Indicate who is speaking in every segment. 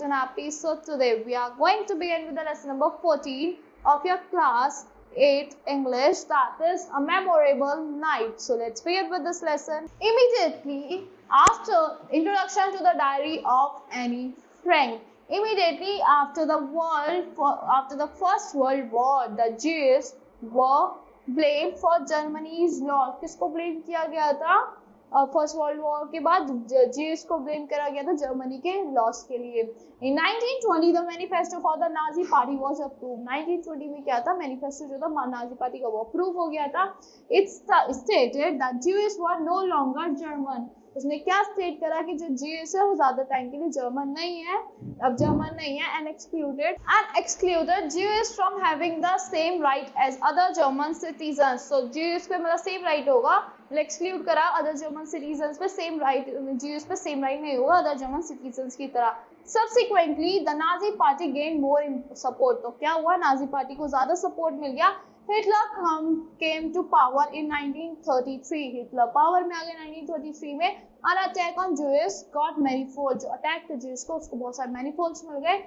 Speaker 1: and happy. So today we are going to begin with the lesson number 14 of your class 8 English, that is a memorable night. So let's begin with this lesson. Immediately after introduction to the diary of Anne Frank. Immediately after the First World War, the Jews were blamed for Germany's loss. किसको blame किया गया था? First world war के बाद जीव्स को blame करा गया था जर्मनी के लॉस के लिए. इन 1920 the manifesto for the Nazi party was approved. 1920 में क्या था? मैनिफेस्टो जो था नाजी पार्टी का वो अप्रूव हो गया था. It's stated that Jews were no longer German. उसने क्या स्टेट करा कि जो जीव्स है वो ज्यादा टाइम के लिए जर्मन नहीं है, अब जर्मन नहीं है, and excluded Jews from having the same right as other German citizens. So Jews पे मतलब सेम राइट होगा, एक्सक्लूड करा अदर जर्मन सिटीजंस पे सेम राइट, जीव्स पे सेम राइट नहीं होगा अदर जर्मन सिटीजंस की तरह. Subsequently the Nazi party gain more support. तो क्या हुआ? नाजी पार्टी को ज्यादा सपोर्ट मिल गया. Hitler came to power in 1933. Hitler power में आ गए 1933 में. An attack on Jews got manifolds. जो अटैक थे Jews को, उसको बहुत सारे manifolds मिल गए.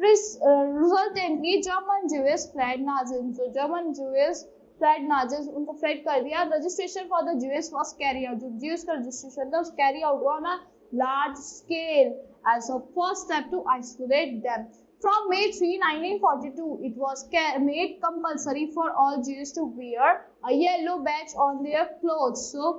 Speaker 1: Resultantly German Jews fled Nazism. So German Jews fled Nazism, उनको फ्लेड कर दिया. Registration for the Jews was carried out. जो Jews का registration था उस carry out हुआ ना large scale as a first step to isolate them. From May 3, 1942, it was made compulsory for all Jews to wear a yellow badge on their clothes. So,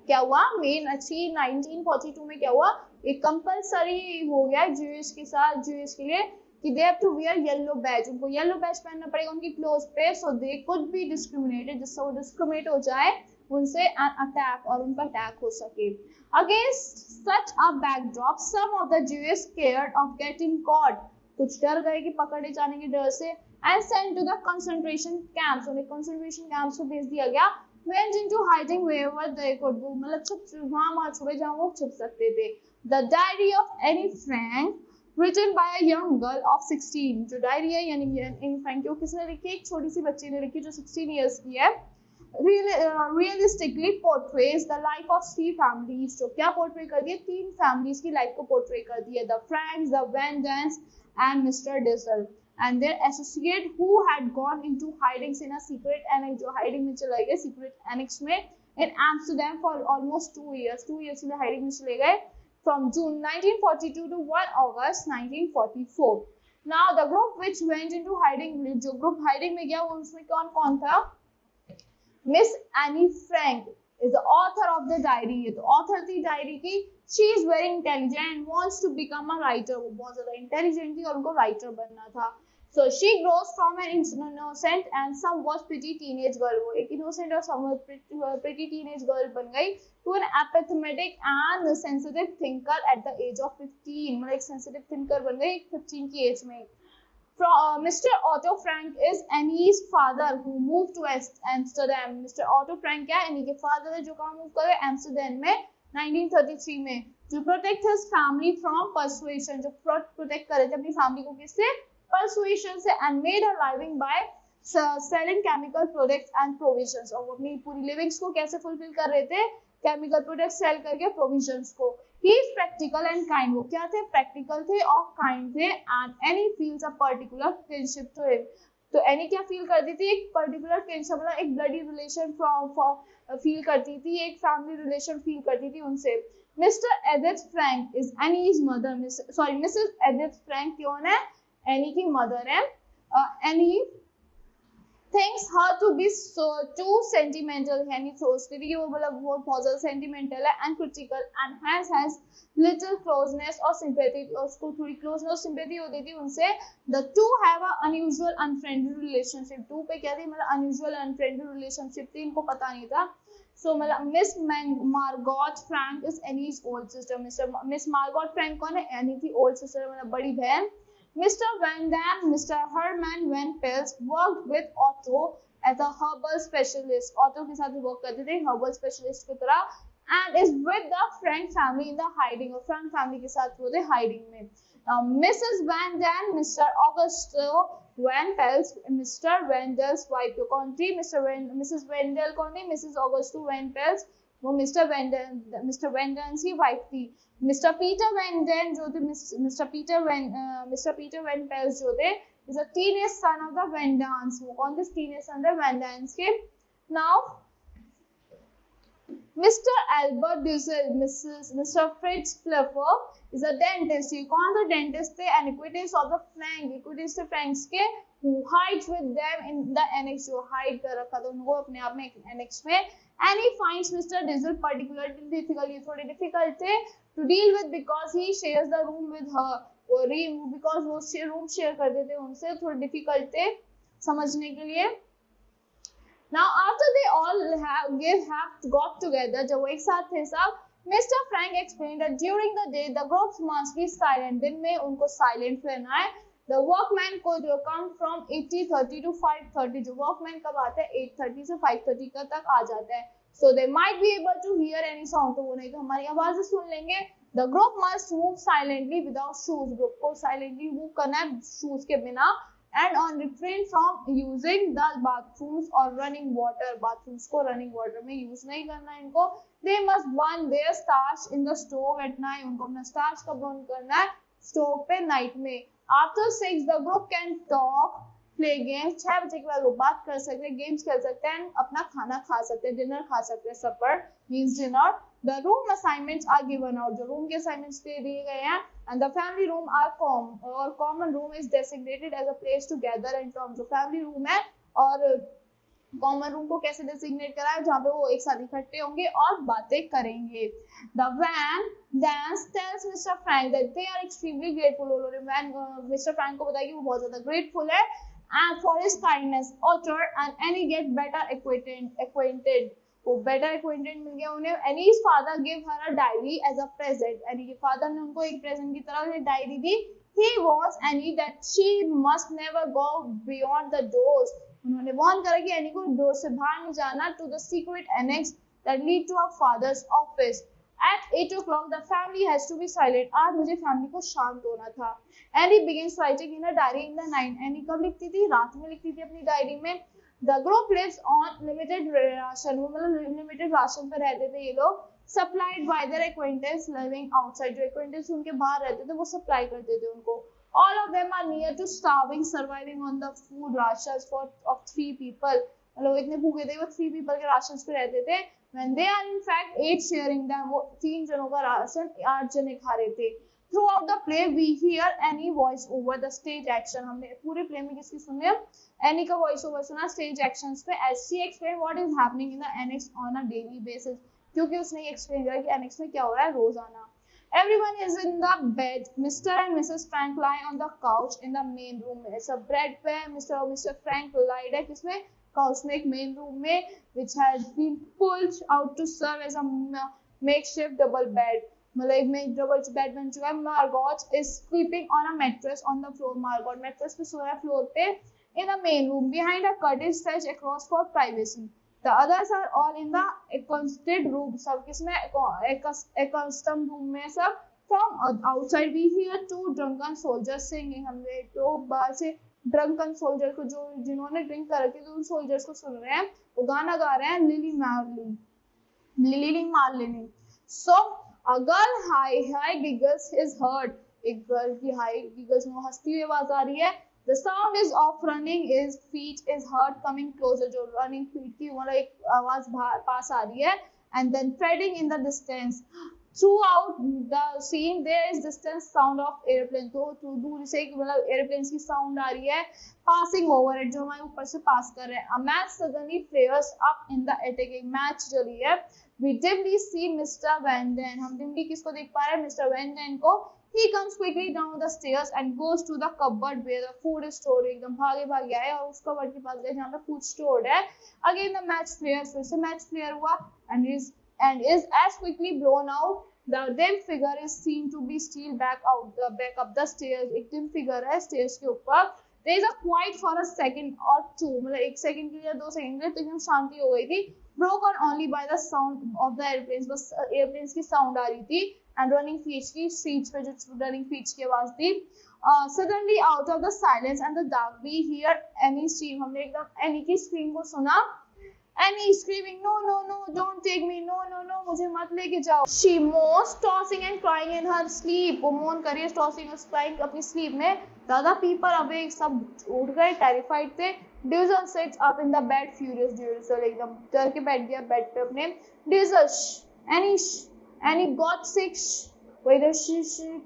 Speaker 1: क्या हुआ? May 3, 1942 में क्या हुआ? एक कंपलसरी हो गया Jews के साथ, Jews के लिए कि they have to wear yellow badge. उनको yellow badge पहनना पड़ेगा उनकी clothes पे, so they could be discriminated, जिससे वो discriminate हो जाए उनसे an attack और उन पर attack हो सके. Against such a backdrop, some of the Jews scared of getting caught. कुछ डर गए कि पकड़े जाने के डर से, and sent to the concentration camps. उन्हें concentration camps में भेज दिया गया. Went into hiding wherever they could go. मतलब छुप वहाँ छुपे जहाँ वो छुप सकते थे. The Diary of Anne Frank, written by a young girl of 16. जो डायरी है यानी Anne Frank की, वो किसने लिखी? एक छोटी सी बच्ची ने लिखी जो 16 years की है. Realistically portrays the life of 3 families. जो क्या portray कर दिए? 3 families की life को portray कर दिए. The Franks, the Van Dans and Mr. Diesel and their associate who had gone into hiding in a secret annex. जो hiding में चले गए secret annex में in Amsterdam for almost 2 years. 2 years के लिए hiding में चले गए from June 1942 to 1 August 1944. Now the group which went into hiding, जो group hiding में गया वो उसमें कौन कौन था? Miss Anne Frank is the author of the diary. ये तो author थी डायरी की. She is very intelligent and wants to become a writer. वो बहुत ज़्यादा intelligent थी और उनको writer बनना था. So she grows from an innocent and somewhat pretty teenage girl. वो एक innocent और somewhat pretty teenage girl बन गई to an apathetic and sensitive thinker at the age of 15. मतलब एक sensitive thinker बन गई 15 की age में. Mr. Otto Frank is Annie's father who moved to Amsterdam. Mr. Otto Frank क्या है? Annie के father है जो कहाँ move कर गए? Amsterdam में 1933 में. To protect his family from persuasion. जो protect कर रहे थे अपनी family को किससे? Persuasion से. And made a living by selling chemical products and provisions. और वो अपनी पूरी livings को कैसे fulfill कर रहे थे? Chemical products sell करके provisions को. He is practical and kind. वो क्या थे? Practical थे और kind थे. And Annie feels a particular kinship to him. तो Annie क्या feel करती थी? एक particular kinship मतलब एक bloody relation feel करती थी, एक family relation feel करती थी उनसे. Mr. Edith Frank is Annie's mother. Mrs. Edith Frank कौन है? Annie की mother है. Annie thinks her to be too sentimental. Annie सोचती थी कि वो मतलब वो बहुत ज़्यादा sentimental है and critical and has little closeness और sympathy. उसको थोड़ी closeness और sympathy होती थी उनसे. The two have a unusual unfriendly relationship. Two पे क्या थी? मतलब unusual unfriendly relationship थी, इनको पता नहीं था. So मतलब Miss Margot Frank is Annie's old sister. Miss Margot Frank कौन है? Annie की old sister मतलब बड़ी बहन. Mr. Van Dam, Mr. Herman Van Pels worked with Otto as a herbal specialist. Otto के साथ work करते थे herbal specialist की तरह. And is with the Frank family in the hiding. और Frank family के साथ वो थे hiding में. Now Mrs. Van Dam, Mr. Augusto Van Pels, Mr. Wendel's wife. तो कौन थी? Mrs. Wendell कौन थी? Mrs. Augusto Van Pels वो मिस्टर वेंडेंस की वाइफ थी। मिस्टर पीटर वेंडेन जो थे, मिस्टर पीटर वेन पेल्स जो थे, is a teenage son of the Van Daans. वो कौन थे? टीनेज सन थे वेंडांस के। Now Mr. Albert Dussel, Mr. Fritz Fluffer is a dentist. ये कौन सा डेंटिस्ट थे? Iniquities of the Frank, Iniquities थे फ्रैंक्स के, who hides with them in the annex, जो हाइड कर रखा था उनको अपने आप में एनेक्स में। And he finds Mr. Dussel particularly difficult, ये थोड़े डिफिकल्ट थे to deal with because he shares the room with her, because वो रूम शेयर करते थे उनसे, थोड़े डिफिकल्ट थे समझने के लिए। Now after they all have got together, जब वो एक साथ थे सब, Mr. Frank explained that during the day the groups must be silent. दिन में उनको silent रहना है। The workman को जो come from 8:30 to 5:30, जो workman कब आता है? 8:30 से 5:30 तक आ जाता है। So they might be able to hear any sound, तो वो नहीं तो हमारी आवाज़ें सुन लेंगे। The group must move silently without shoes. Group को silently move करना है shoes के बिना। And on refrain from using the bathrooms or running water. Bathrooms को running water में use नहीं करना है इनको। They must burn their starch in the stove at night. उनको अपना starch का burn करना है stove पे night में। After 6 the group can talk, play games. 6 बजे के बाद वो बात कर सकते हैं, games खेल सकते हैं, अपना खाना खा सकते हैं, dinner खा सकते हैं, supper means dinner. The room assignments are given out. जो room के assignments दे दिए गए हैं। And the family room are common room is designated as a place to gather and talk. जो family room है और common room को कैसे designate करा है? जहाँ पे वो एक साथ इकट्ठे होंगे और बातें करेंगे। The van dance tells Mr. Frank that they are extremely grateful. उन्होंने van Mr. Frank को बताया कि वो बहुत ज़्यादा grateful है and for his kindness, author and Annie get better acquainted. वो better acquainted मिल गया उन्हें। Annie's father gave her a diary as a present. Annie के father ने उनको एक present की तरह से diary the. He warns Annie that she must never go beyond the doors. उन्होंने warn करा कि Annie को डोर से बाहर नहीं जाना to the secret annex that lead to her father's office. At 8 o'clock the family has to be silent. आज मुझे family को शांत होना था। Annie begins writing in a diary in the night. Annie कब लिखती थी? रात में लिखती थी अपनी डायरी में। The group lives on limited ration. वो मतलब limited राशन पर रहते थे ये लोग। Supplied by their acquaintance living outside. जो acquaintance उनके बाहर रहते थे वो supply करते थे उनको। All of them are near to starving, surviving on the food rations of 3 people. लोग इतने भूखे थे, वो 3 people के राशंस पे रहते थे। When they are in fact 8 sharing them, वो 3 जनों का राशन 8 जने खा रहे थे। Throughout the play we hear Annie voice over the stage action. हमने पूरे play में किसकी सुनी? Annie का voice over सुना stage actions पे, as she explained what is happening in the annex on a daily basis. क्योंकि उसने ये explain किया कि annex में क्या हो रहा है रोजाना। Everyone is in the bed. Mr. and Mrs. Frank lie on the couch in the main room. सब बेड पे Mr. और Mr. Frank lied है किसमें? couch में, एक main room में, which has been pulled out to serve as a makeshift double bed. मतलब एक में डबल बेड बन चुका है। Margot is sleeping on a mattress on the floor. Margot mattress पे सोया है फ्लोर पे। In the main room, behind a curtain stretched across for privacy. The others are all in the accustomed room. सब किसमें? accustomed room में सब। From outside we hear 2 drunken soldiers singing. हमने तो बाहर से drunken soldier को जो जिन्होंने ड्रिंक कर रखी थी उन soldiers को सुन रहे हैं। वो गाना गा रहे हैं Lili Marleen. So a girl high giggles is heard. एक गर्ल की high giggles में हंसती हुई आवाज आ रही है। The sound is of running feet is heard coming closer. जो running feet की मतलब एक आवाज पास आ रही है। And then fading in the distance. Throughout the scene there is distant sound of airplane. तो दूर से मतलब airplanes की sound आ रही है। Passing over it, जो हमारे ऊपर से pass कर रहे हैं। A match suddenly flares up in the attic. एक match जली है। We dimly see Mr. Van Den. हम dimly किसको देख पा रहे हैं? Mr. Van Den को। He comes quickly down the stairs and goes to the cupboard where the food is stored. एकदम भागे आए और उस कबर्ड के पास गए जहाँ पे food stored है। Again the match flares. फिर से match flare हुआ and is as quickly blown out. The dim figure is seen to be still back up the stairs. एक dim figure है stairs के ऊपर। There is a quiet for a second or two. मतलब 1 second के लिए 2 second के लिए तो एकदम शांति हो गई थी। Broken only by the sound of the airplanes. बस airplanes की sound आ रही थी and running feet की seats पे जो running feet की आवाज थी। Suddenly out of the silence and the dark we hear Annie scream. हमने एकदम Annie की scream को सुना Annie screaming, no, no, no, don't take me, no, no, no, मुझे मत लेके जाओ. She moans, tossing and crying in her sleep. वो मोन कर रही है, tossing and crying अपनी sleep में. The other people awake, सब उठ गए, terrified थे. Diesel sits up in the bed, furious. Diesel एकदम डर के बैठ गया बेड पे अपने. Diesel, Annie got sick. वो इधर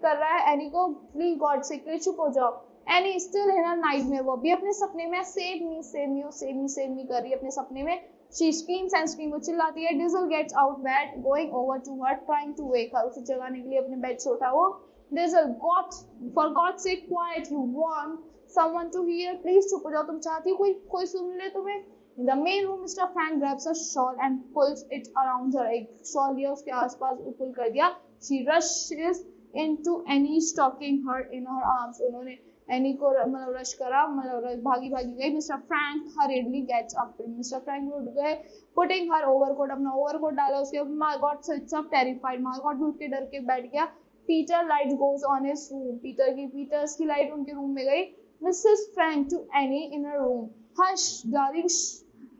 Speaker 1: कर रहा है एनी को, प्लीज गॉड से चुप हो जाओ. Any still in her nightmare, वो भी अपने सपने में save me save me save me save me कर रही है अपने सपने में. शी स्क्रीम्स एंड स्क्रीम, वो चिल्लाती है. Dussel gets out bed, going over to her, trying to wake her, उसे जगाने के लिए अपने बेड से उठा वो. Dussel, god for god sake quiet, you want someone to hear, please चुप हो जाओ, तुम चाहती हो कोई सुन ले तुम्हें. In the main room, Mr. Frank grabs a shawl and pulls it around her. एक shawl लिया उसके आसपास pull कर दिया. She rushes into Annie, stalking her in her arms. उन्होंने Annie को मतलब रश करा, मतलब भागी गई. Mr. Frank hurriedly gets up. Mr. Frank उठ गए, putting her overcoat, अपना overcoat डाला उसके. Margot sits up terrified. Margot भी उठ के डर के बैठ गया. Peter light goes on his room. Peter's की light उनके रूम में गई. Mrs. Frank to Annie in her room. Hush, darling,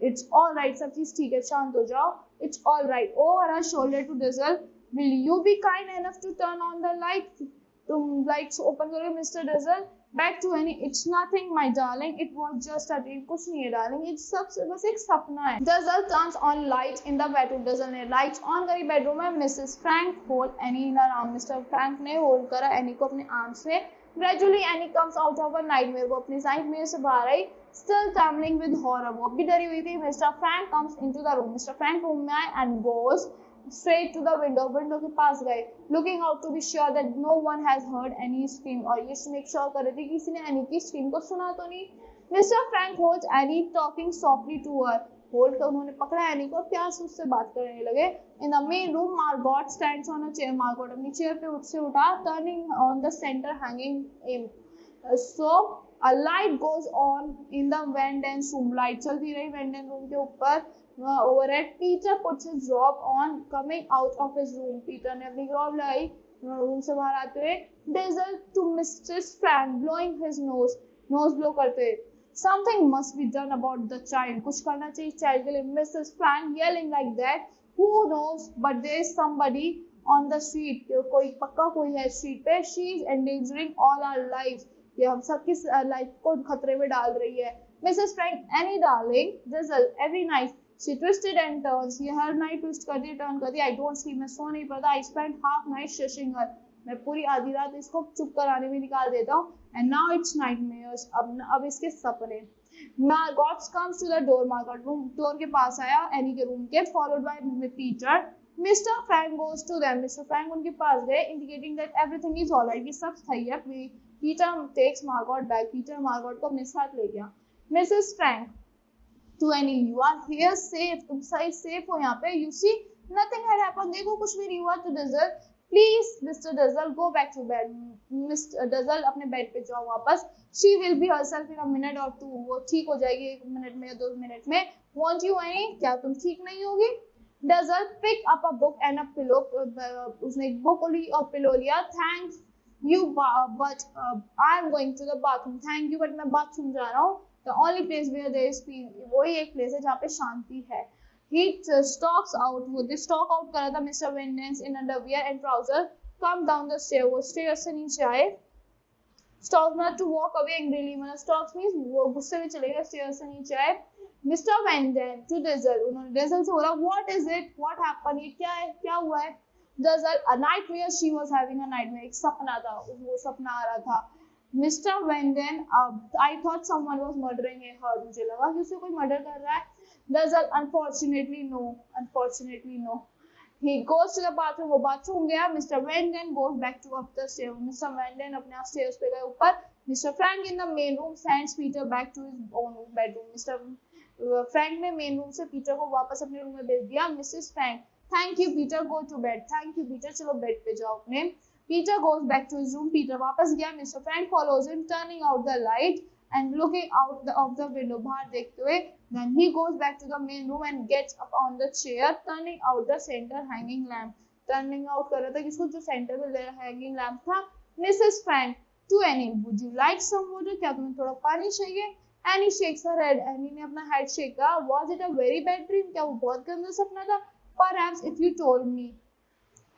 Speaker 1: it's all right. सब चीज ठीक है, शांत हो जाओ. It's all right. Over her shoulder to Dizzle. Will you be kind enough to turn on the light? तुम lights open करो, Mr. Dizzle. Back to Annie. It's nothing, my darling. It was just a dream. कुछ नहीं है, darling. It's सब बस एक सपना है. Dizzle turns on light in the bedroom. Dizzle ने lights on करी bedroom में. Mrs. Frank hold Annie in her arm. Mr. Frank ने hold करा Annie को अपने arms में. Gradually Annie comes out of her nightmare. वो अपनी nightmare से बाहर आई. Still trembling with horror. वो भी डरी हुई थी. Mr. Frank comes into the room. Mr. Frank room में आए and goes straight to the window. Window के पास गए. Looking out to be sure that no one has heard any scream. और ये make sure कर रहे थे कि किसी ने Annie की scream को सुना तो नहीं. Mr. Frank holds Annie, talking softly to her. Hold कर उन्होंने पकड़ा एनी को, प्यार से उससे बात करने लगे. In the main room, Margot stands on a chair. Margot अपनी चेयर पे उससे उठा, turning on the centre hanging एम. So a light goes on in the Van Daans room. Light चलती रही वेंडेंस रूम के ऊपर. Overhead Peter puts his robe on, coming out of his room. Peter ने अपनी रॉब लगाई रूम से बाहर आते हुए. Dussel to Mistress Frank, blowing his nose blow करते हुए. Something must be done about the child. कुछ करना चाहिए child के लिए. Mrs. Frank yelling like that. Who knows? But there is somebody on the street. कोई पक्का कोई है street पे. She is endangering all our lives. ये हम सबकी लाइफ को खतरे में डाल रही है. Mrs. Frank, Annie darling, Dizzle, every night she twisted and turns. ये हर night twist कर दी, turn कर दी. I don't sleep. मैं सो नहीं पाता. I spend half night shushing her. मैं पूरी आधी रात इसको चुप कराने में निकाल देता हूँ. And now it's nightmares. अब इसके सपने. Margot comes to the door. Margot door के पास आया एनी के रूम के, followed by Peter. Mr. Frank goes to them. Mr. Frank उनके पास गए, indicating that everything is all right. ये सब सही है. Peter takes Margot back. Peter Margot को अपने साथ ले गया. Mrs. Frank to Annie, you are here safe. तुम सही safe हो यहाँ पे. You see, nothing had happened. देखो कुछ भी नहीं हुआ. To Dizzle, please Mr. Dizzle, go back to bed. Mr. Dizzle अपने बेड पे जाओ वापस. She will be herself in a minute or two. वो ठीक हो जाएगी 1 मिनट में या 2 मिनट में. Won't you Annie? क्या तुम ठीक नहीं होगी? Dizzle pick up a book and a pillow. उसने एक बुक ली और पिलो लिया. Thank you, but I am going to the bathroom. Thank you, but मैं बाथरूम जा रहा हूँ. The only place where there is peace. वही एक प्लेस है जहाँ पे शांति है. He stalks out. वो stalk out कर रहा था Mr. Vengeance in underwear and trouser. Come down the stair. वो stairs से नीचे आए. Stalks not to walk away angrily. मतलब stalks means वो गुस्से में चले गए. stairs से नीचे आए. Mr. Vengeance to Dizzle. उन्होंने Dizzle से बोला, What is it? What happened? ये क्या है? क्या हुआ है? Dizzle, a nightmare. She was having a nightmare. एक सपना था. वो सपना आ रहा था. Mr. Vengeance, I thought someone was murdering her. मुझे लगा कि उसे कोई मर्डर कर रहा है. Dizzle, unfortunately no. He goes to the bathroom. वो बाथरूम गया. Mr. Vengeance goes back to up the stairs. Mr. Vengeance अपने stairs पे गए ऊपर. Mr. Frank in the main room sends Peter back to his own bedroom. Mr. Frank ने main room से Peter को वापस अपने रूम में भेज दिया. Mrs. Frank, thank you Peter, go to bed. Thank you Peter, चलो बेड पे जाओ अपने. Peter goes back to his room. Peter वापस गया. Mr. Frank follows him, turning out the light and looking out of the window. बाहर देखते हुए. Then he goes back to the main room and gets up on the chair, turning out the center hanging lamp. Turning out कर रहा था किसको, जो center पे hanging lamp था. Mrs. Frank to Annie, would you like some water? क्या तुम्हें थोड़ा पानी चाहिए? Annie shakes her head, Annie ने अपना हेड शेका। Was it a very bad dream, क्या वो बहुत गंदा सपना था? Perhaps if you told me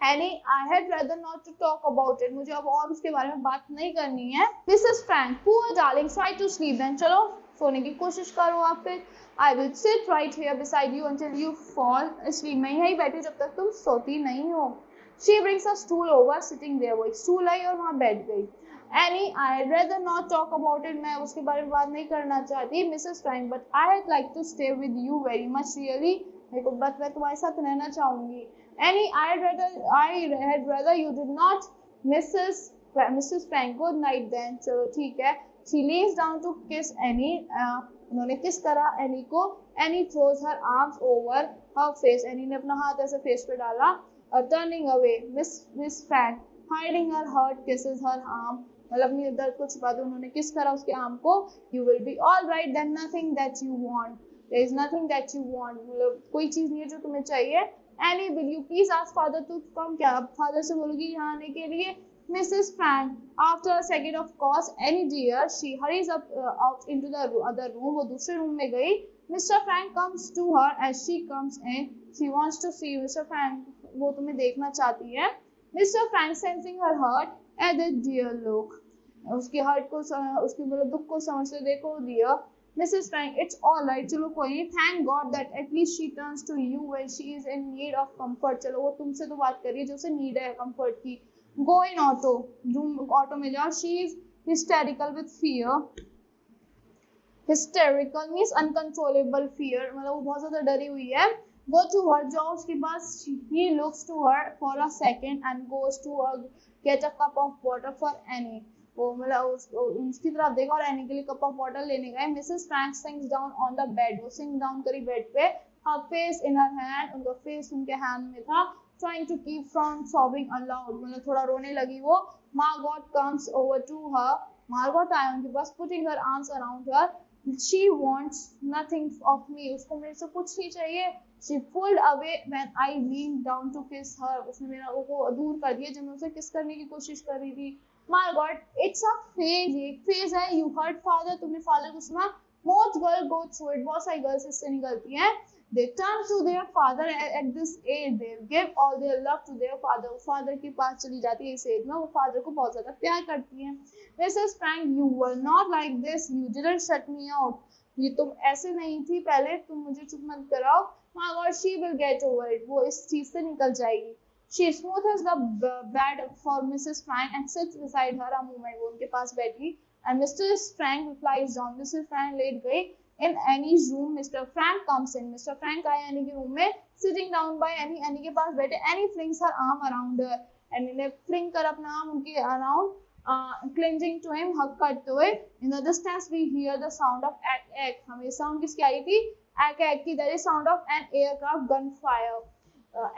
Speaker 1: Annie I had rather not to talk about it, मुझे अब और उसके बारे में बात नहीं करनी है। Mrs Frank, poor darling, try to sleep then, चलो सोने की कोशिश करो आप फिर। I will sit right here beside you until you fall asleep, मैं यहीं बैठी जब तक तुम सोती नहीं हो। She brings a stool over, sitting there, वो एक स्टूल आई और वहां बैठ गई। Annie I rather not talk about it, मैं उसके बारे में बात नहीं करना चाहती। Mrs Frank, but I had like to stay with you very much, really, मेरे को बस मैं तुम्हारे साथ रहना चाहूंगी। Annie, I had rather you did not, Mrs. Frank. Good night then. चलो ठीक है। She leans down to kiss Annie. उन्होंने किस करा Annie को। Annie throws her arms over her face. Annie ने अपना हाथ ऐसे face पे डाला। Turning away, Miss Frank, hiding her hurt, kisses her arm. मतलब अपनी दर्द को छुपा दो, उन्होंने किस करा उसके आर्म को। You will be all right then, nothing that you want. There is nothing that you want. मतलब कोई चीज नहीं है जो तुम्हें चाहिए। Annie, will you please ask father to come? क्या आप फादर से बोलोगी यहाँ आने के लिए? Mrs. Frank, after a second of course, Annie dear, she hurries out into the other room. वो दूसरे रूम में गई। Mr. Frank comes to her as she comes in. She wants to see you. Mr. Frank, वो तुम्हें देखना चाहती है। Mr. Frank, sensing her hurt, added dear look. उसकी हर्ट को उसकी मतलब दुख को समझते, देखो dear. Mrs. Frank, it's all right, चलो कोई नहीं। Thank God that at least she turns to you when she is in need of comfort. चलो वो तुमसे तो बात कर रही है जो उसे नीड है comfort की। Go in auto, room auto में जाओ। She is hysterical with fear. Hysterical means uncontrollable fear, मतलब वो बहुत ज्यादा डरी हुई है। Go to her, जाओ उसके पास। He looks to her for a second and goes to get a cup of water for Annie. वो मतलब उसकी तरफ देखा और एनी के लिए कप ऑफ वाटर लेने गए। Mrs Frank sinks down on the bed, वो सिंक डाउन करी बेड पे। Her face in her hand, उनका फेस उनके हैंड में था। Trying to keep from sobbing aloud, मतलब थोड़ा रोने लगी वो। Margot comes over to her, Margot आया उनके पास। Putting her arms around her, she wants nothing of me, उसको मेरे से कुछ नहीं चाहिए। She pulled away when I leaned down to kiss her, उसने मेरा वो दूर कर दिया जब मैं उसे किस करने की कोशिश कर रही थी। My God, it's a phase, ये एक फेज है। You heard father, तुमने फादर को सुना। Most girls go through it, बहुत सारी गर्ल्स इससे निकलती हैं। They turn to their father at this age, they give all their love to their father, father के पास चली जाती है इस एज में, वो फादर को बहुत ज्यादा प्यार करती हैं। Mrs. Frank, you were not like this, you didn't shut me out, ये तुम ऐसे नहीं थी पहले, तुम मुझे चुप मत कराओ। My God, she will get over it, वो इस चीज से निकल जाएगी। She smoothes the bed for Mrs. Frank and sits beside her a moment, वो उनके पास बैठी। And Mr. Frank replies down, Mrs. Frank लेट गई। In Annie's room, Mr. Frank comes in, Mr. Frank आए Annie के रूम में। Sitting down by Annie, Annie के पास बैठे। Annie flings her arm around her, Annie ने fling कर अपना arm उनके around, clinging to him, hug करते हुए। In the distance we hear the sound of ack, हमें sound किसकी आई थी? Ack की, that is sound of an aircraft gunfire.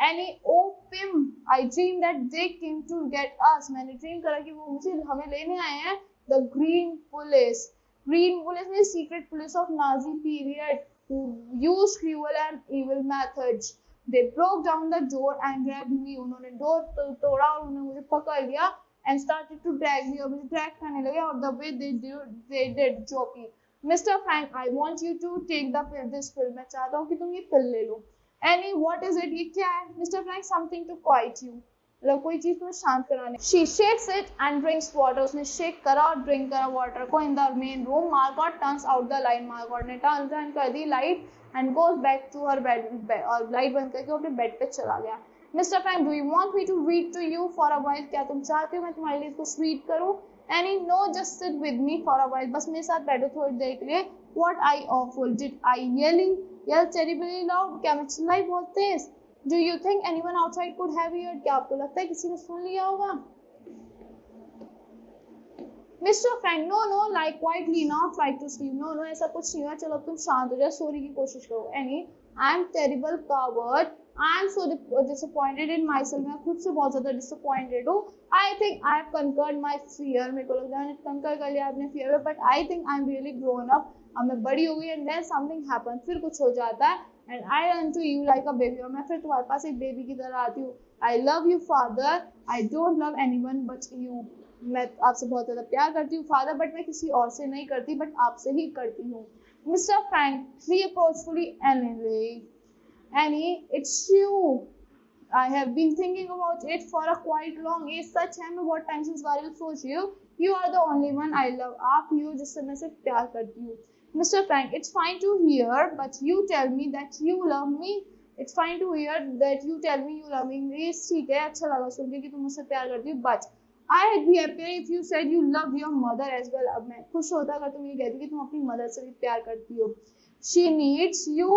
Speaker 1: Annie, oh Pim, I dreamed that they came to get us. मैंने dream करा कि वो मुझे हमें लेने आए हैं। The Green Police. Green Police means secret police of Nazi period who used cruel and evil methods. They broke down the door and grabbed me. उन्होंने डोर तोड़ा और उन्होंने मुझे पकड़ लिया and started to drag me, और मुझे drag करने लगे। और the way they did जोकी। Mr. Frank, I want you to take this pill. मैं चाहता हूँ कि तुम ये pill ले लो। Annie, what is it? ये क्या है? Mr. Frank, something to quiet you. मतलब कोई चीज तुम्हें शांत कराने। She shakes it and drinks water. उसने shake करा और drink करा water को। In the main room, Margot turns out the light. Margot ने turn कर दी light and goes back to her bed. और light बंद करके वो अपने bed पे चला गया। Mr. Frank, do you want me to read to you for a while? क्या तुम चाहते हो मैं तुम्हारे लिए कुछ read करूँ? Annie, no, just sit with me for a while. बस मेरे साथ बैठो थोड़ी देर के लिए। What I awful? Did I yell terribly loud? क्या मैं चिल्लाई बहुत तेज? Do you think anyone outside could have heard? क्या आपको लगता है किसी ने सुन लिया होगा? Mr. Frank, no, lie quietly now, try to sleep. No, ऐसा कुछ नहीं हुआ, चलो तुम शांत हो जाओ, सोने की कोशिश करो। Annie, I am terrible coward. I am so disappointed in myself. मैं खुद से बहुत ज़्यादा disappointed हूँ। I think I have conquered my fear. मेरे को लगता है मैंने conquer कर लिया अपने fear में, but I think I am really grown up. अब मैं बड़ी हो गई and then something happens. फिर कुछ हो जाता है and I run to you like a baby. और मैं फिर तुम्हारे पास एक बेबी की तरह आती हूँ। I love you, father. I don't love anyone but you. मैं आपसे बहुत ज़्यादा प्यार करती हूँ फादर, बट मैं किसी और से नहीं करती, बट आपसे ही करती हूँ. Mister Frank reproachfully Annie, it's you. I have been thinking about it for a quite long. ये सच है, मैं बहुत टाइम से इस बारे में सोच रही हूँ. You are the only one I love. आप ही हो जिससे मैं सिर्फ प्यार करती हूँ. Mr. Frank, it's fine to hear, but you tell me that you love me. It's fine to hear that you tell me you love me. ये ठीक है, अच्छा लगा सुन के कि तुम मुझसे प्यार करती हो. But I'd be happier if you said you love your mother as well. अब मैं खुश होता अगर तुम ये कहती कि तुम अपनी मदर से भी प्यार करती हो. She needs you.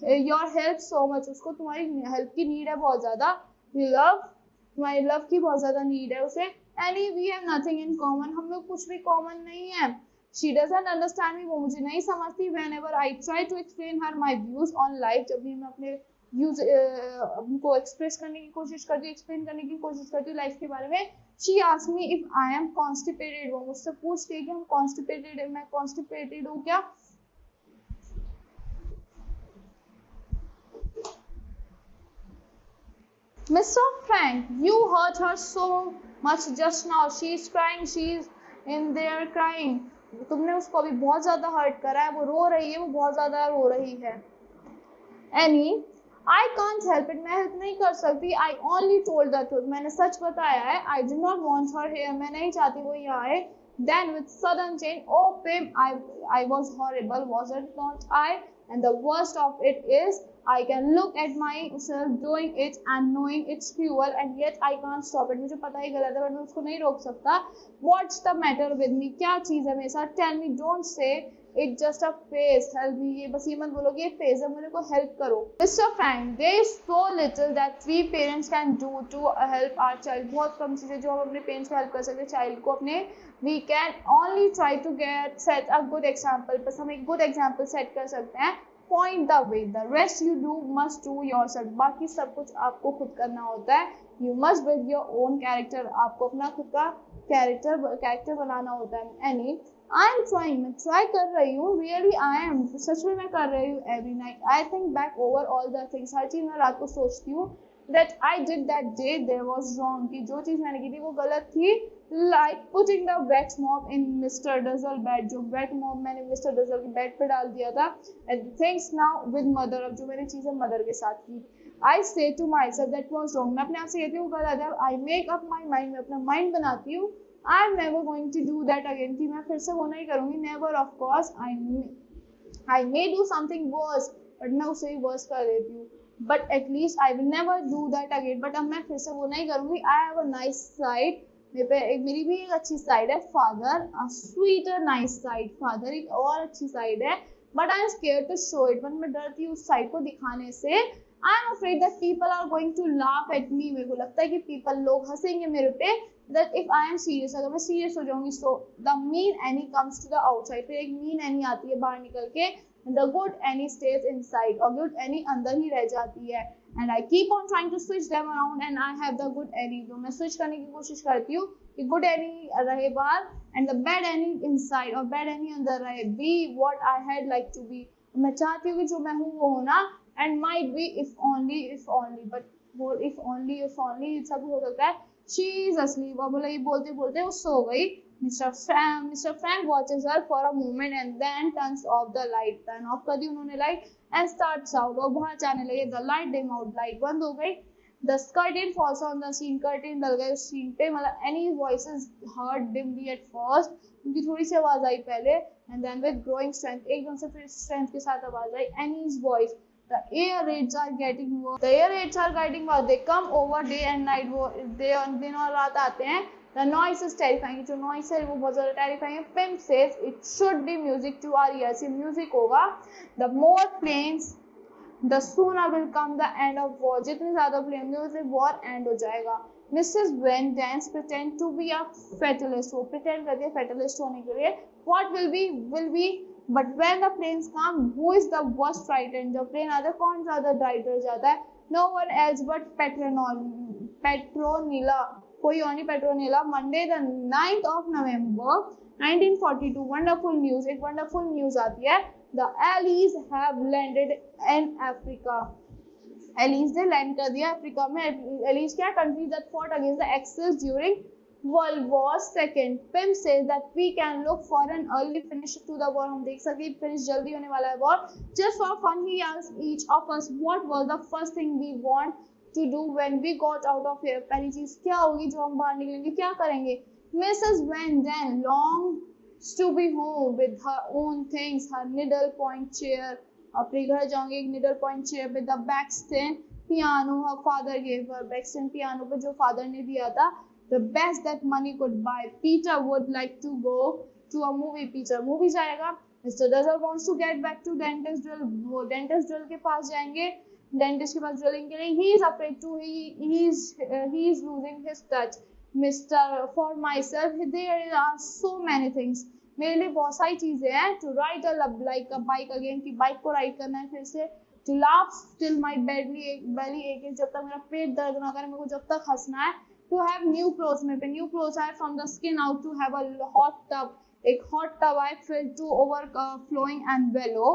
Speaker 1: Your help so much. उसको तुम्हारी हेल्प की नीड है बहुत ज़्यादा. लव, तुम्हारी लव की बहुत ज़्यादा नीड है उसे. Annie we have nothing in common. हम लोग कुछ भी कॉमन नहीं है. She doesn't understand me. वो मुझे नहीं समझती. Whenever I try to explain her my views on life. जब भी मैं अपने व्यूज को एक्सप्रेस करने की कोशिश करती हूँ, एक्सप्लेन करने की कोशिश करती हूँ लाइफ के बारे में, she ask me if I M constipated. वो मुझसे पूछती है कि हम कॉन्स्टिपेटेड है, मैं कॉन्स्टिपेटेड हूँ क्या. Mr. Frank, you hurt her so much just now. She is crying. She is in there crying. तुमने उसको अभी बहुत ज़्यादा हर्ट करा है. वो रो रही है. वो बहुत ज़्यादा रो रही है. Annie, I can't help it. मैं हेल्प नहीं कर सकती. I only told the truth. मैंने सच बताया है. I did not want her here. मैं नहीं चाहती वो यहाँ आए. Then with sudden change, oh Pim, I was horrible, was it not I? And the worst of it is, I can look at myself doing it and knowing it's cruel, and yet I can't stop it. मुझे पता ही गलत है, but मैं उसको नहीं रोक सकता. What's the matter with me? क्या चीज़ है मेरे साथ? Tell me, don't say it's just a phase. Help me. ये बस ये मत बोलो कि ये phase है, मेरे को help करो. Mr. Frank, there is so little that we parents can do to help our child. बहुत कम चीज़ें जो हम अपने पेरेंट्स को हेल्प कर सकते हैं चाइल्ड को अपने. We can only try to set a good example. बस हम एक good example set कर सकते हैं. Point the way. The rest you do must do yourself. बाकी सब कुछ आपको खुद करना होता है. You must build your own character. आपको अपना खुद का कैरेक्टर बनाना होता है. Annie, I am trying. मैं try कर रही हूँ. Really I am. सच में मैं कर रही हूँ. Every night I think back over all the things. हर चीज़ मैं रात को सोचती हूँ. That I did that day there was wrong. कि जो चीज़ मैंने की थी वो गलत थी. Like putting the wet mop in Mr. Duzzle bed. जो wet mop मैंने Mr. Duzzle के बेड पे डाल दिया था. And things now with mother. अब जो मैंने चीज़ें मदर के साथ की. I say to myself that was wrong. मैं अपने आप से कहती हूँ गलत है. I make up my mind. मैं अपना mind बनाती हूँ. I'm never going to do that again. कि मैं फिर से वो नहीं करूँगी. Never, of course. I may do something worse. But मैं उसे ही worse कर देती हूँ. But at least I will never do that again. But अब मैं फिर से वो नहीं करूँगी. I have a nice side. मेरी भी एक अच्छी साइड है. Father, sweeter nice side. Father एक और अच्छी साइड है. But I am scared to show it. But मैं डरती हूँ उस साइड को दिखाने से. I am afraid that people are going to laugh at me. मेरे को लगता है कि लोग हंसेंगे मेरे पे. That if I am serious, अगर मैं सीरियस हो जाऊंगी. So the mean Annie comes to the outside. फिर एक मीन एनी आती है बाहर निकल के. The good any stage inside. और गुड एनी अंदर ही रह जाती है. And I keep on trying to switch them around and I have the good Annie. तो मैं switch करने की कोशिश करती हूँ कि good Annie रहे बाहर and the bad Annie inside, और bad Annie अंदर रहे. Be what I had like to be. मैं चाहती हूँ कि जो मैं हूँ वो होना. And might be if only, but वो if only सब हो सकता है. She is asleep. और बोला ये बोलते बोलते वो सो गई. Mr. Frank watches her for a moment and then turns off the light. Turn off कर दी उन्होंने light and starts out. और बाहर जाने लगे. The light dim out. Light बंद हो गई. The curtain falls on the scene. Curtain डल गए उस scene पे. मतलब any voices heard dimly at first. उनकी थोड़ी सी आवाज आई पहले. And then with growing strength. एकदम से फिर strength के साथ आवाज आई. Annie's voice. The air raids are getting worse. The air raids are getting worse. They come over day and night. वो दिन और रात आते हैं. The noise is terrifying. जो noise है वो बहुत ज़्यादा terrifying है. Pim says it should be music to our ears. ये music होगा. The more planes, the sooner will come the end of war. जितने ज़्यादा plane होंगे उतने war end हो जाएगा. Mrs. Van Dance pretend to be a fatalist. वो pretend करती है fatalist होने के लिए. What will be. But when the planes come, who is the worst frightened? जब plane आता है कौन ज़्यादा डर जाता है? No one else but Petronilla. कोई और नहीं. Petronilla. Monday the 9th of November 1942. Wonderful news. एक wonderful news आती है. The Allies have landed in Africa. Allies ने लैंड कर दिया अफ्रीका में. Allies क्या country that fought against the Axis during World War II. Pym says that we can look for an early finish to the war. हम देख सकते हैं finish जल्दी होने वाला है war. Just for fun, he asked each of us what was the first thing we want to do when we got out of here. पहली चीज क्या होगी जो हम बाहर निकलेंगे, क्या करेंगे? Mrs. Van Daan longs to be home with her own things, her needlepoint chair. अपने घर जाऊंगी एक needlepoint chair with the Baxton piano her father gave her. Baxton piano पे जो father ने दिया था, the best that money could buy. Peter would like to go to a movie. Peter movie जाएगा. Mr. Duzzle wants to get back to dentist drill. वो dentist drill के पास जाएंगे, dentist के पास drilling के लिए. He is afraid to he is losing his touch. Mr. For myself, there are so many things. मेरे लिए बहुत सारी चीजें हैं. To ride like a bike again, कि बाइक को राइड करना है फिर से. To laugh till my belly aches, जब तक मेरा पेट दर्द ना करे, मेरे को जब तक हंसना है. To have new clothes, मेरे पे new clothes आए from the skin out. To have a hot tub, एक hot tub आए filled to overflowing and wallow.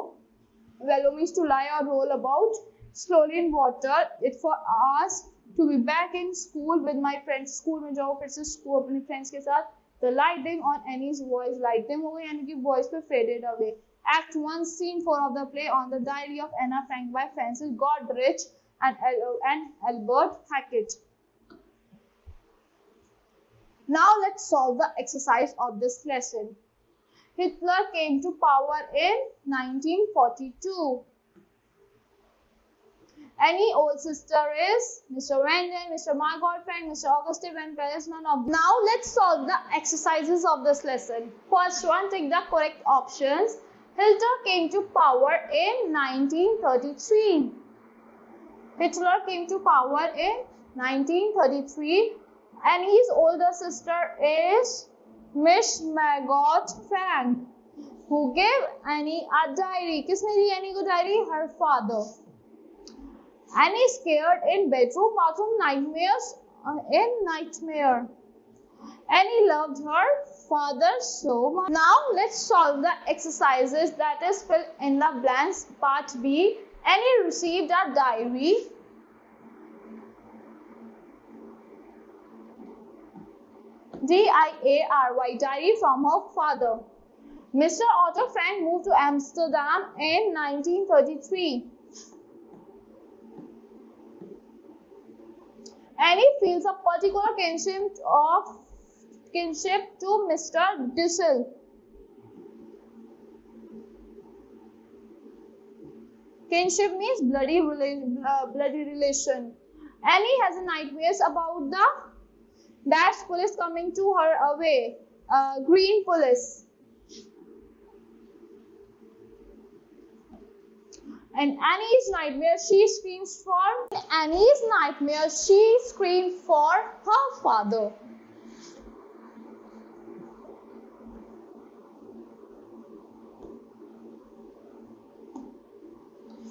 Speaker 1: Wallow means to lie or roll about slowly in water. It for us to be back in school with my friends. School में जाओ फिर से school अपने friends के साथ. The lighting on Annie's voice, light dim हो गई, यानी कि voice पे faded away. Act 1, Scene 4 of the play on the Diary of Anna Frank by Francis Goderich and Albert Hackett. Now let's solve the exercise of this lesson. Hitler came to power in 1942. Annie's old sister is Mr. Van Daan, Mr. Margot Frank, Mr. Auguste Van Paris, none of them. Now let's solve the exercises of this lesson. First one, take the correct options. Hitler came to power in 1933. Hitler came to power in 1933. Annie's older sister is Miss Margot Frank, who gave Annie a diary. किसने दी Annie को diary? Her father. Annie scared in bedroom, bathroom, nightmares in nightmare. Annie loved her father so much. Now let's solve the exercises, that is fill in the blanks. Part B. Annie received a diary. D-I-A-R-Y, diary from her father. Mr. Otto Frank moved to Amsterdam in 1933. Annie feels a particular kinship to Mr. Dussel. Kinship means bloody relation. Annie has nightmares about the dash police coming to her away. Green police. And Annie's nightmare, she screams for. Annie's nightmare, she screamed for her father.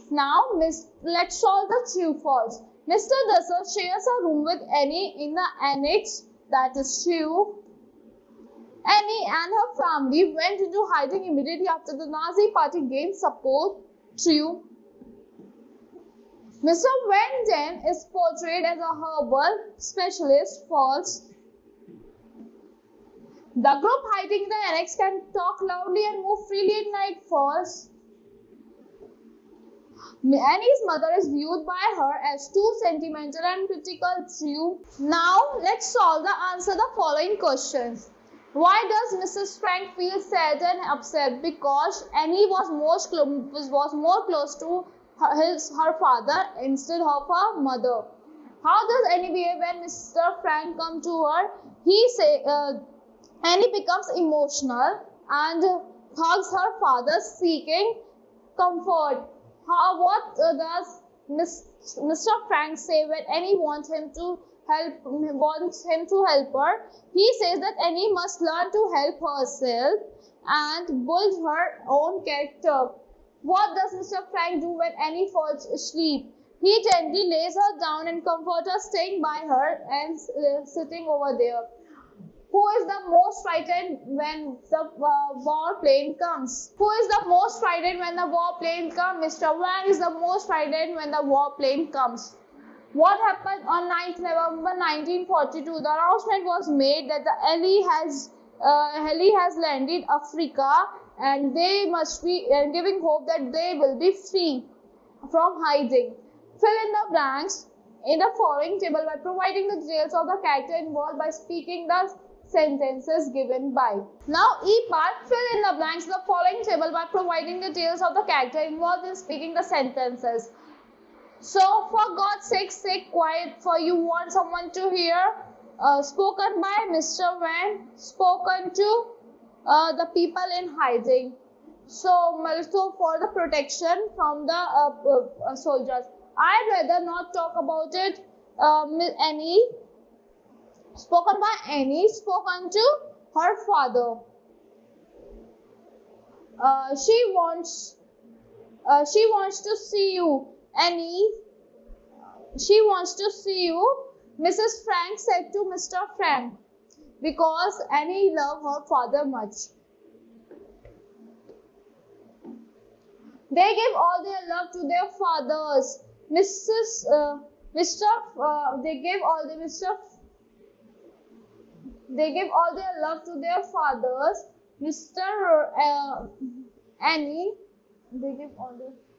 Speaker 1: Now, let's solve the true false. Mr. Dussel shares a room with Annie in the annex. That is true. Annie and her family went into hiding immediately after the Nazi party gained support. True. Mr. Van Daan is portrayed as a herbal specialist. False. The group hiding in the annex can talk loudly and move freely at night. False. Annie's mother is viewed by her as too sentimental and critical. True. Now let's solve the answer the following questions. Why does Mrs. Frank feel sad and upset? Because Annie was more close to her father instead of her mother. How does Annie behave when Mr. Frank comes to her? Annie becomes emotional and hugs her father, seeking comfort. What does Mr. Frank say when Annie wants him to help her? He says that Annie must learn to help herself and build her own character. What does Mr. Frank do when Annie falls asleep? He gently lays her down and comforts her, staying by her and sitting over there. Who is the most frightened when the warplane comes? Who is the most frightened when the warplane comes? Mr. Van is the most frightened when the warplane comes. What happened on 9th November 1942? The announcement was made that the heli has landed Africa, and they must be giving hope that they will be free from hiding. Fill in the blanks in the following table by providing the details of the character involved by speaking the sentences given by. Now E part, fill in the blanks in the following table by providing the details of the character involved in speaking the sentences. So, for God's sake, stay quiet, for you want someone to hear. Spoken by Mr. Van, spoken to the people in hiding. So for the protection from the soldiers. I'd rather not talk about it. Annie, spoken by Annie, spoken to her father. She wants to see you. Annie, she wants to see you, Mrs. Frank said to Mr. Frank, because Annie loved her father much. They gave all their love to their fathers. They gave all their love to their fathers.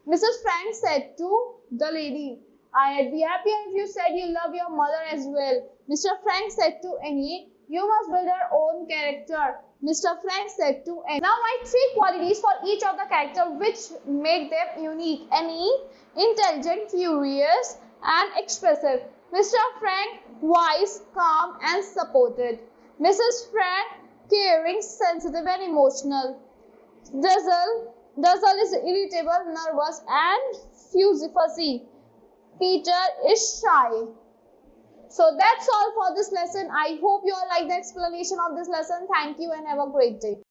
Speaker 1: Mrs. Frank said to the lady, I'd be happier if you said you love your mother as well. Mr. Frank said to Annie, you must build her own character. Mr. Frank said to Annie. Now write 3 qualities for each of the characters which make them unique. Annie, intelligent, furious, and expressive. Mr. Frank, wise, calm, and supported. Mrs. Frank, caring, sensitive, and emotional. Dazzle is irritable, nervous, and fuzzy. Peter is shy. So that's all for this lesson. I hope you all like the explanation of this lesson. Thank you and have a great day.